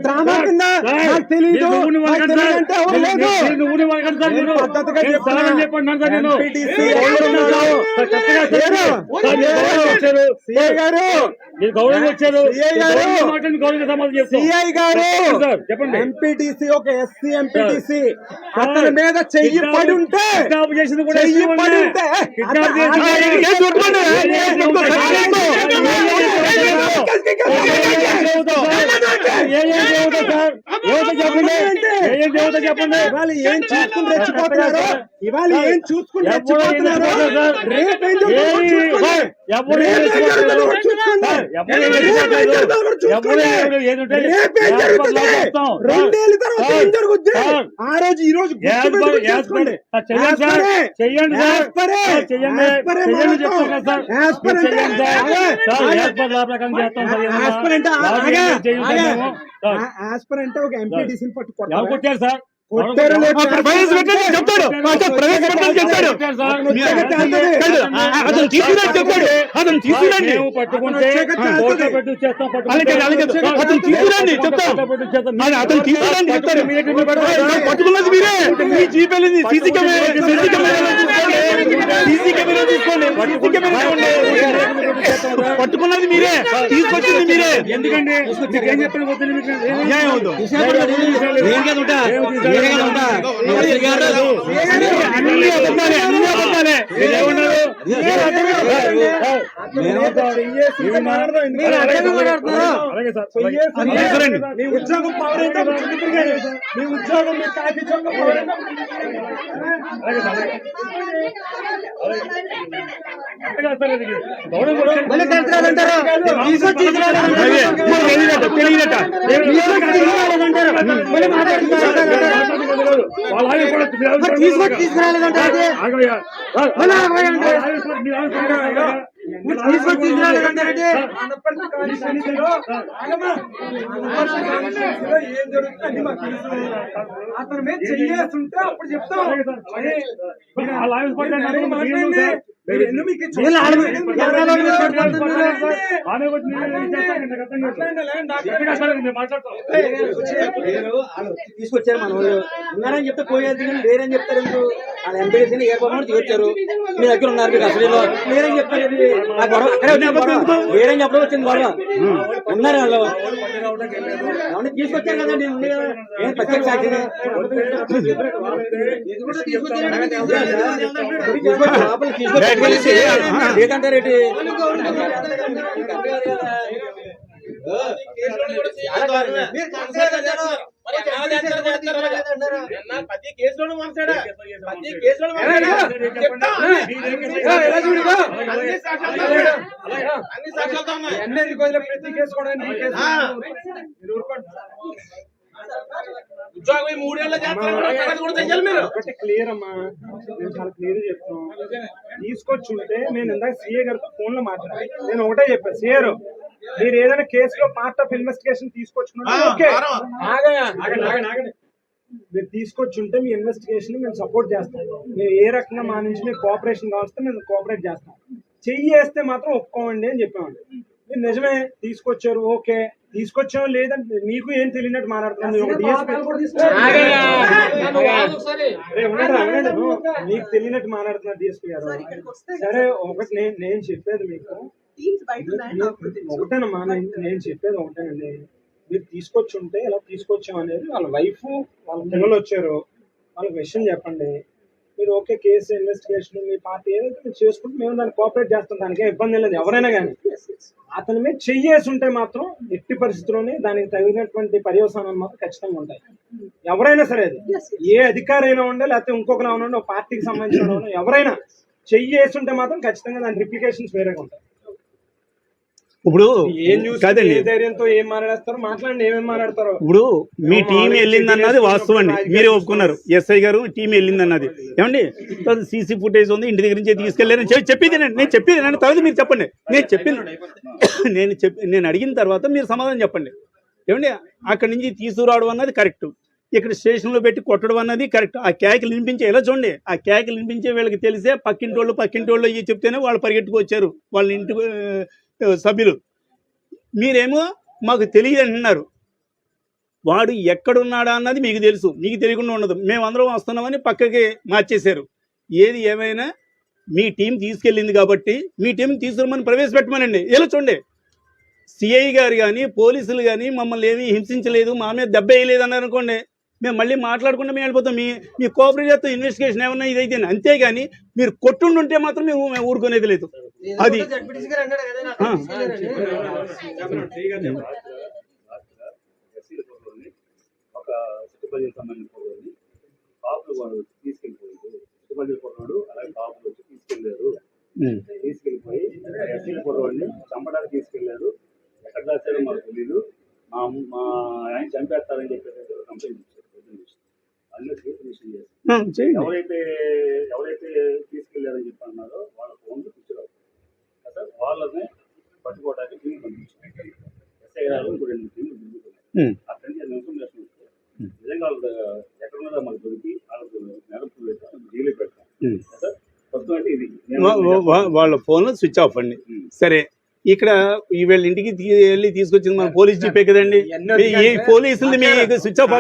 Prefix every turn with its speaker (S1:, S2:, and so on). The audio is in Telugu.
S1: డ్రామా కింద తెలీదు
S2: గౌరవం వచ్చారు
S1: సిఐ గారు ఎంపీటీసీ ఒక ఎస్సీ ఎంపీటీసీ అతని మీద చెయ్యి పడి ఉంటే చెయ్యి పడి ఉంటే
S2: చెప్పండి
S1: ఇవాళ ఏం చూసుకుని రెచ్చిపోతున్నారు, ఇవాళ ఏం చూసుకుని రెచ్చిపోతున్నారు, రేపేం రెండేళ్ళ తర్వాత ఏం జరుగుద్ది ఆ రోజు ఈ రోజు ఒక ఎంపీటీసీని
S2: పట్టుకోండి సార్
S1: చెప్తాడు
S2: అతను తీసుకురండి అతను తీసుకురండి పట్టుకుంటే అతను తీసుకురండి చెప్తాను అతను తీసుకురండి చెప్తారు పట్టుకున్నది మీరే మీ జీప్ వెళ్ళింది సీసీ కెమెరా తీసుకోండి పట్టుకున్నది మీరే తీసుకొచ్చింది మీరే ఎందుకండి ఏం చెప్పండి
S1: ఉద్యోగం పవర్ ఏంటో మీ ఉద్యోగం మీ కాకి పవర్ ఏంటో ఏం జరుగుతుంది మాకు తెలుసు. అతని మీద చెయ్యేస్తుంటే అప్పుడు చెప్తాం.
S3: తీసుకొచ్చారు మన వాళ్ళు ఉన్నారని చెప్తే పోయేది కానీ లేరని చెప్తారు. వాళ్ళ ఎంపీసీని ఏ బొమ్మను తీసుకొచ్చారు, మీ దగ్గర ఉన్నారు, మీకు అసలు లేరని చెప్తారు. ఆ గొడవ అక్కడే లేరని చెప్పడం వచ్చింది గొడవ. ఉన్నారు వాళ్ళు ఏమన్నా తీసుకొచ్చారు కదండి, ఉంది కదా ఏం ప్రత్యేక సాక్షి లేదంటారేంటి?
S4: ప్రతి కేసులోనూ మనసాడా అన్ని సాక్ష్యాలతో ఉన్నాయి.
S1: ప్రతి కేసు కూడా
S4: ఉద్యోగం 3 ఏళ్ళ చేస్తారు మీరు.
S1: క్లియర్ అమ్మా, నేను చాలా క్లియర్ చెప్తాను. తీసుకొచ్చుంటే నేను ఇందాక సీఏ గారితో ఫోన్ లో మాట్లాడాను. నేను ఒకటే చెప్పాను, సీఏ మీరు ఏదైనా కేసులో పార్ట్ ఆఫ్ ఇన్వెస్టిగేషన్ తీసుకొచ్చుకుంటే మీరు తీసుకొచ్చుంటే మీ ఇన్వెస్టిగేషన్ మేము సపోర్ట్ చేస్తాం. మేము ఏ రకంగా మా నుంచి మీకు కోఆపరేషన్ కావాల్స్తే మేము కోఆపరేట్ చేస్తాం. చెయ్యి వేస్తే మాత్రం ఒప్పుకోండి అని చెప్పామండి. మీరు నిజమే తీసుకొచ్చారు, ఓకే తీసుకొచ్చాం, లేదంటే మీకు ఏం తెలియనట్టు మాట్లాడుతున్నాను. మీకు తెలియనట్టు మాట్లాడుతున్నారు డిఎస్పీ గారు. సరే ఒకటి నేను చెప్పేది మీకు ఒకటేనమ్మా, నేను చెప్పేది ఒకటేనండి. మీరు తీసుకొచ్చి ఉంటే ఇలా తీసుకొచ్చాం అనేది వాళ్ళ వైఫ్ వాళ్ళ పిల్లలు వచ్చారు, వాళ్ళకి విషయం చెప్పండి. మీరు ఓకే కేసు ఇన్వెస్టిగేషన్ మీ పార్టీ ఏదైతే మీరు చేసుకుంటే మేము దాన్ని కోఆపరేట్ చేస్తాం, దానికి ఇబ్బంది లేదు. ఎవరైనా కానీ అతని మీద చెయ్యేసి ఉంటే మాత్రం ఎట్టి పరిస్థితుల్లోనే దానికి తగినటువంటి పర్యవసానాలు మాత్రం ఖచ్చితంగా ఉంటాయి. ఎవరైనా సరే, అది ఏ అధికారైనా ఉండే లేకపోతే ఇంకొకరు ఉండే, ఒక పార్టీకి సంబంధించిన ఎవరైనా చెయ్యేసి ఉంటే మాత్రం ఖచ్చితంగా దాని రిప్లికేషన్స్ వేరేగా ఉంటాయి.
S2: ఇప్పుడు
S1: ఏం చూసి
S2: కాదండి,
S1: ఏ ధైర్యంతో ఏం మాట్లాడేస్తారో మాట్లాడండి, ఏమేమి మాట్లాడతారో.
S2: ఇప్పుడు మీ టీం వెళ్ళిందన్నది వాస్తవం అండి, మీరే ఒప్పుకున్నారు. ఎస్ఐ గారు టీం వెళ్ళిందన్నది ఏమండి, సీసీ ఫుటేజ్ ఉంది, ఇంటి దగ్గర నుంచి తీసుకెళ్లారని చెప్పేదేనండి. నేను చెప్పేదేనండి, తర్వాత మీరు చెప్పండి. నేను అడిగిన తర్వాత మీరు సమాధానం చెప్పండి. ఏమండి, అక్కడి నుంచి తీసుకురావడం అన్నది కరెక్ట్, ఇక్కడ స్టేషన్లో పెట్టి కొట్టడం అన్నది కరెక్ట్. ఆ కేకలు వినిపించే ఎలా చూడండి, ఆ కేకలు వినిపించే వీళ్ళకి తెలిసే పక్కింటి వాళ్ళు ఇవి చెప్తేనే వాళ్ళు పరిగెట్టుకు వచ్చారు, వాళ్ళ ఇంటి సభ్యులు. మీరేమో మాకు తెలియదు అంటున్నారు. వాడు ఎక్కడున్నాడా అన్నది మీకు తెలుసు, మీకు తెలియకుండా ఉండదు. మేమందరం వస్తున్నామని పక్కకి మార్చేశారు. ఏది ఏమైనా మీ టీం తీసుకెళ్ళింది కాబట్టి మీ టీం తీసుకురమని ప్రవేశపెట్టమనండి. ఎలా చూడండి, సిఐ గారు కానీ పోలీసులు కానీ మమ్మల్ని ఏమీ హింసించలేదు, మా మీద దెబ్బ వేయలేదు అన్నారు అనుకోండి, మేము మళ్ళీ మాట్లాడకుండా మేము వెళ్ళిపోతాం. మీ కోఆపరేటివ్ ఇన్వెస్టిగేషన్ ఏమన్నా ఇదైతే, అంతేగాని మీరు కొట్టుండుంటే మాత్రం మేము ఊరుకునేది లేదు. అది
S5: ఒక సిట్టుపల్లి సంబంధించిన కాపులు వాడు తీసుకెళ్ళిపోయాడు. సిట్టుపల్లి కొన్నాడు, అలాగే కాపులు వచ్చి తీసుకెళ్లారు. తీసుకెళ్లిపోయి ఎస్సీల కుర్రవాడిని చంపడానికి తీసుకెళ్లారు. ఎక్కడ రాశారో మాకు తెలీదు. మా ఆయన చంపేస్తారని చెప్పేసి కంప్లైంట్ ఇచ్చారు. అన్నీ రిజిస్టర్ చేశారు. ఎవరైతే తీసుకెళ్లారని చెప్పి అన్నారో వాళ్ళ ఫోన్లు పిచ్చిరావు కదా, వాళ్ళని పట్టుకోవడానికి టీం పంపించారు. ఎస్ఐ గారు ఇంకో 2 టీంలు దిగుతున్నారు. అక్కడి నుంచి ఇన్ఫర్మేషన్ వస్తే నిజంగా వాళ్ళు ఎక్కడ ఉన్నారో మాకు దొరికి వాళ్ళకు నెలకు జైలు పెట్టాం కదా. ప్రస్తుతం అంటే ఇది
S2: వాళ్ళ ఫోన్లో స్విచ్ ఆఫ్ అండి. సరే, ఇక్కడ వీళ్ళ ఇంటికి వెళ్ళి తీసుకొచ్చింది మన పోలీస్ జీపే కదండి. ఈ పోలీసులు మీకు స్విచ్ ఆఫ్